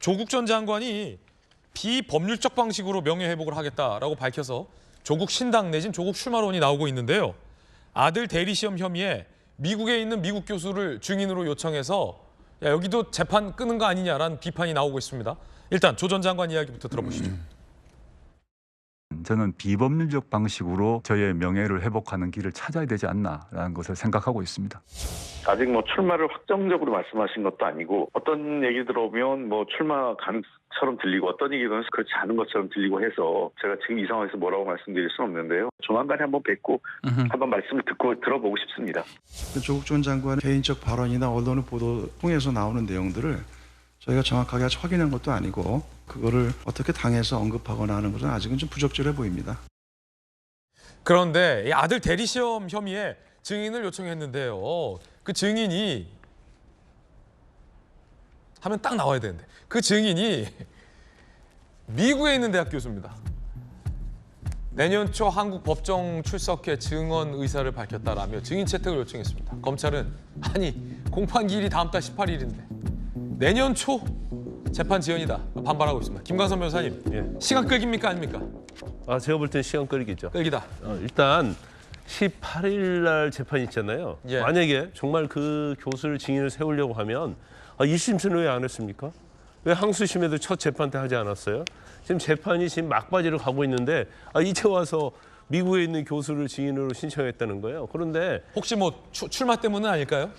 조국 전 장관이 비법률적 방식으로 명예회복을 하겠다라고 밝혀서 조국 신당 내진 조국 출마론이 나오고 있는데요. 아들 대리시험 혐의에 미국에 있는 미국 교수를 증인으로 요청해서 여기도 재판 끄는 거 아니냐라는 비판이 나오고 있습니다. 일단 조 전 장관 이야기부터 들어보시죠. 저는 비법률적 방식으로 저의 명예를 회복하는 길을 찾아야 되지 않나라는 것을 생각하고 있습니다. 아직 출마를 확정적으로 말씀하신 것도 아니고 어떤 얘기 들어오면 출마 가능처럼 들리고 어떤 얘기는 그렇지 않은 것처럼 들리고 해서 제가 지금 이 상황에서 뭐라고 말씀드릴 수는 없는데요. 조만간에 한번 뵙고 한번 말씀을 들어보고 싶습니다. 조국 전 장관의 개인적 발언이나 언론의 보도 통해서 나오는 내용들을 저희가 정확하게 아직 확인한 것도 아니고 그거를 어떻게 당에서 언급하거나 하는 것은 아직은 좀 부적절해 보입니다. 그런데 이 아들 대리시험 혐의에 증인을 요청했는데요. 그 증인이 하면 딱 나와야 되는데 그 증인이 미국에 있는 대학 교수입니다. 내년 초 한국 법정 출석해 증언 의사를 밝혔다라며 증인 채택을 요청했습니다. 검찰은 아니 공판기일이 다음 달 18일인데 내년 초 재판 지연이다 반발하고 있습니다. 김광선 변호사님, 예. 시간 끌기입니까 아닙니까? 제가 볼 때는 시간 끌기죠. 끌기다. 일단 18일 날 재판이 있잖아요. 예. 만약에 정말 그 교수를 증인을 세우려고 하면 1심에는 왜 안 했습니까? 왜 항소심에도 첫 재판 때 하지 않았어요? 지금 재판이 지금 막바지로 가고 있는데 이제 와서 미국에 있는 교수를 증인으로 신청했다는 거예요. 그런데 혹시 출마 때문은 아닐까요?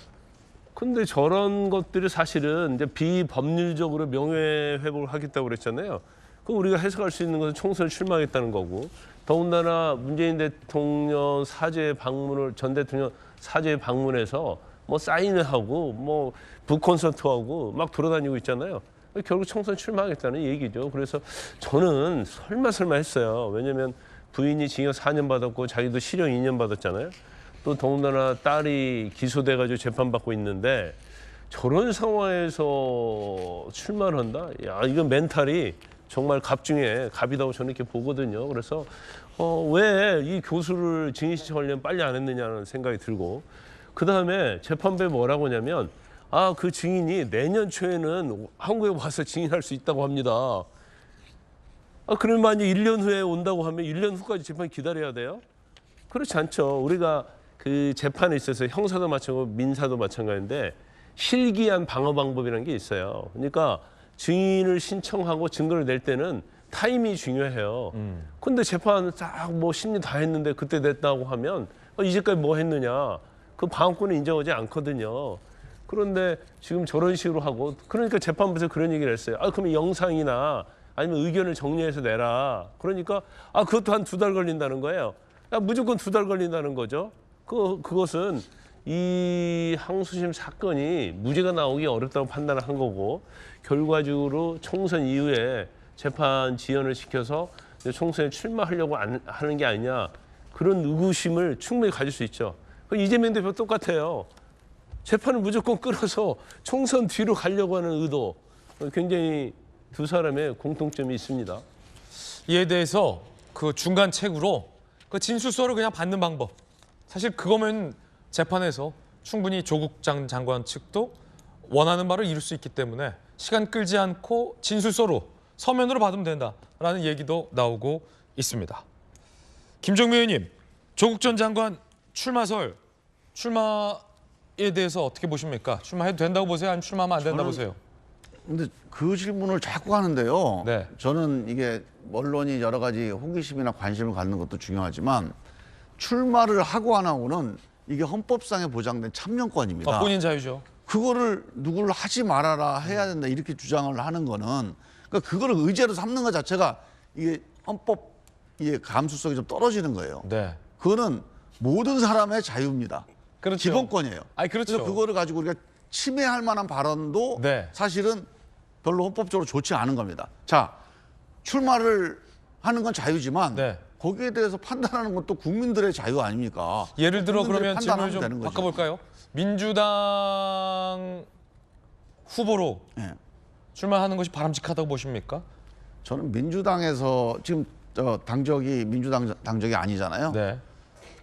근데 저런 것들이 사실은 이제 비법률적으로 명예회복을 하겠다고 그랬잖아요. 그 우리가 해석할 수 있는 것은 총선에 출마하겠다는 거고, 더군다나 문재인 대통령 전 대통령 사죄 방문해서 사인을 하고 북콘서트하고 막 돌아다니고 있잖아요. 결국 총선 출마하겠다는 얘기죠. 그래서 저는 설마 했어요. 왜냐하면 부인이 징역 4년 받았고 자기도 실형 2년 받았잖아요. 또 더군다나 딸이 기소돼가지고 재판받고 있는데 저런 상황에서 출마를 한다? 이건 멘탈이 정말 갑 중에 갑이라고 저는 이렇게 보거든요. 그래서 왜 이 교수를 증인 신청하려면 빨리 안 했느냐는 생각이 들고, 그다음에 재판부에 뭐라고 하냐면 그 증인이 내년 초에는 한국에 와서 증인할 수 있다고 합니다. 그러면 만약 1년 후에 온다고 하면 1년 후까지 재판 기다려야 돼요? 그렇지 않죠. 우리가 그 재판에 있어서 형사도 마찬가지고 민사도 마찬가지인데 실기한 방어 방법이라는 게 있어요. 그러니까 증인을 신청하고 증거를 낼 때는 타임이 중요해요. 근데 재판 딱 심리 다 했는데 그때 냈다고 하면 이제까지 뭐 했느냐. 그 방어권은 인정하지 않거든요. 그런데 지금 저런 식으로 하고, 그러니까 재판부에서 그런 얘기를 했어요. 그러면 영상이나 아니면 의견을 정리해서 내라. 그러니까 그것도 한 2달 걸린다는 거예요. 무조건 2달 걸린다는 거죠. 그것은 이 항소심 사건이 무죄가 나오기 어렵다고 판단을 한 거고, 결과적으로 총선 이후에 재판 지연을 시켜서 총선에 출마하려고 하는 게 아니냐, 그런 의구심을 충분히 가질 수 있죠. 이재명 대표 똑같아요. 재판을 무조건 끌어서 총선 뒤로 가려고 하는 의도, 굉장히 두 사람의 공통점이 있습니다. 이에 대해서 그 중간 책으로 그 진술서를 그냥 받는 방법, 사실 그거면 재판에서 충분히 조국 장관 측도 원하는 바를 이룰 수 있기 때문에 시간 끌지 않고 진술서로 서면으로 받으면 된다라는 얘기도 나오고 있습니다. 김종민 의원님, 조국 전 장관 출마에 대해서 어떻게 보십니까? 출마해도 된다고 보세요? 아니면 출마하면 안 된다고 보세요? 근데 그 질문을 자꾸 하는데요. 네. 저는 이게 언론이 여러 가지 호기심이나 관심을 갖는 것도 중요하지만 출마를 하고 안 하고는 이게 헌법상에 보장된 참여권입니다. 본인 자유죠. 그거를 누구를 하지 말아라 해야 된다 이렇게 주장을 하는 거는, 그러니까 그거를 의제로 삼는 것 자체가 이게 헌법 감수성이 좀 떨어지는 거예요. 네. 그거는 모든 사람의 자유입니다. 그렇죠. 기본권이에요. 그렇죠. 그래서 그거를 가지고 우리가 침해할 만한 발언도 네. 사실은 별로 헌법적으로 좋지 않은 겁니다. 자, 출마를 하는 건 자유지만 네. 거기에 대해서 판단하는 것도 국민들의 자유 아닙니까? 예를 들어 국민들이 그러면 질문을 판단하면 되는 좀 거죠. 바꿔볼까요? 민주당 후보로 네. 출마하는 것이 바람직하다고 보십니까? 저는 민주당에서 지금 당적이 민주당 당적이 아니잖아요. 네.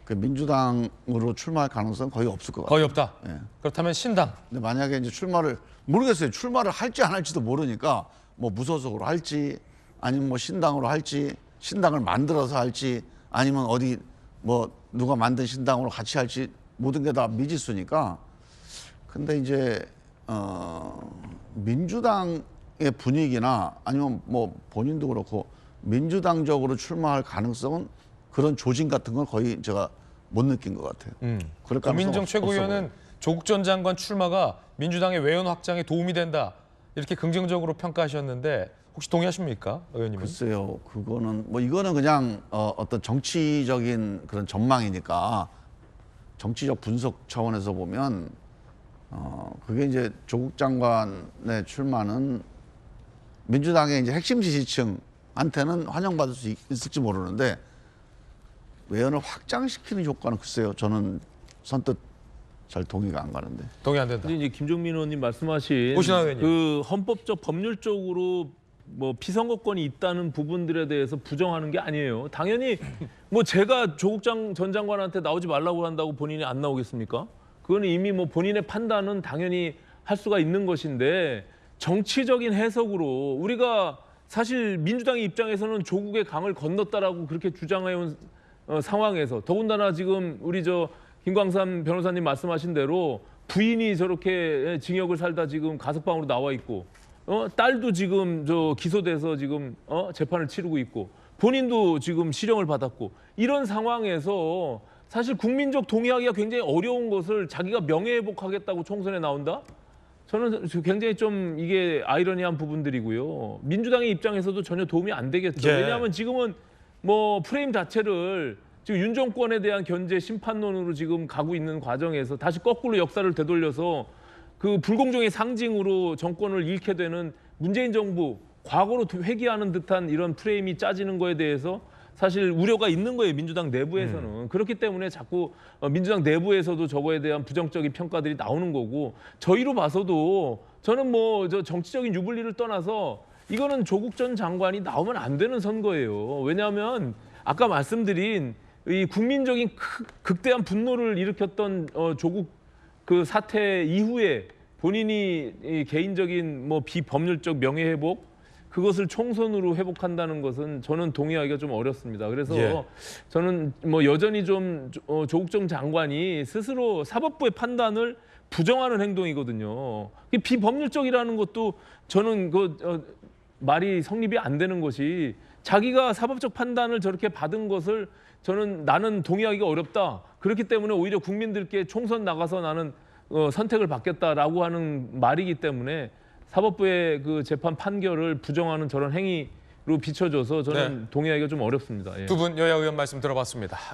그 민주당으로 출마할 가능성은 거의 없을 것 같아요. 거의 없다. 예. 그렇다면 신당. 근데 만약에 이제 출마를 모르겠어요. 출마를 할지 안 할지도 모르니까 뭐 무소속으로 할지 아니면 뭐 신당으로 할지 신당을 만들어서 할지 아니면 어디 뭐 누가 만든 신당으로 같이 할지 모든 게 다 미지수니까. 근데 이제 민주당의 분위기나 아니면 뭐 본인도 그렇고 민주당적으로 출마할 가능성은 그런 조짐 같은 건 거의 제가 못 느낀 것 같아요. 그럴 가능성 고민정 없어 최고위원은 조국 전 장관 출마가 민주당의 외연 확장에 도움이 된다 이렇게 긍정적으로 평가하셨는데 혹시 동의하십니까, 의원님은? 글쎄요, 그거는 뭐 이거는 그냥 어떤 정치적인 그런 전망이니까 정치적 분석 차원에서 보면 그게 이제 조국 장관의 출마는 민주당의 이제 핵심 지지층한테는 환영받을 수 있을지 모르는데 외연을 확장시키는 효과는 글쎄요, 저는 선뜻 잘 동의가 안 가는데. 동의 안 된다. 근데 이제 김종민 의원님 말씀하신 오신환 의원님. 그 헌법적 법률적으로 뭐 피선거권이 있다는 부분들에 대해서 부정하는 게 아니에요. 당연히 뭐 제가 조국 전 장관한테 나오지 말라고 한다고 본인이 안 나오겠습니까? 그거는 이미 뭐 본인의 판단은 당연히 할 수가 있는 것인데 정치적인 해석으로 우리가 사실 민주당의 입장에서는 조국의 강을 건넜다라고 그렇게 주장해온 상황에서 더군다나 지금 우리 김광삼 변호사님 말씀하신 대로 부인이 저렇게 징역을 살다 지금 가석방으로 나와 있고 딸도 지금 기소돼서 지금 재판을 치르고 있고 본인도 지금 실형을 받았고 이런 상황에서 사실 국민적 동의하기가 굉장히 어려운 것을 자기가 명예회복하겠다고 총선에 나온다? 저는 굉장히 좀 이게 아이러니한 부분들이고요. 민주당의 입장에서도 전혀 도움이 안 되겠죠. 예. 왜냐하면 지금은 뭐 프레임 자체를 지금 윤 정권에 대한 견제 심판론으로 지금 가고 있는 과정에서 다시 거꾸로 역사를 되돌려서 그 불공정의 상징으로 정권을 잃게 되는 문재인 정부 과거로 회귀하는 듯한 이런 프레임이 짜지는 거에 대해서 사실 우려가 있는 거예요. 민주당 내부에서는. 그렇기 때문에 자꾸 민주당 내부에서도 저거에 대한 부정적인 평가들이 나오는 거고 저희로 봐서도 저는 뭐 정치적인 유불리를 떠나서 이거는 조국 전 장관이 나오면 안 되는 선거예요. 왜냐하면 아까 말씀드린 이 국민적인 극대한 분노를 일으켰던 조국 그 사태 이후에 본인이 이 개인적인 뭐 비법률적 명예회복 그것을 총선으로 회복한다는 것은 저는 동의하기가 좀 어렵습니다. 그래서 예. 저는 뭐 여전히 좀 조국 전 장관이 스스로 사법부의 판단을 부정하는 행동이거든요. 비법률적이라는 것도 저는 말이 성립이 안 되는 것이 자기가 사법적 판단을 저렇게 받은 것을 나는 동의하기가 어렵다. 그렇기 때문에 오히려 국민들께 총선 나가서 나는 선택을 받겠다라고 하는 말이기 때문에 사법부의 그 재판 판결을 부정하는 저런 행위로 비춰져서 저는 동의하기가 좀 어렵습니다. 예. 두 분 여야 의원 말씀 들어봤습니다.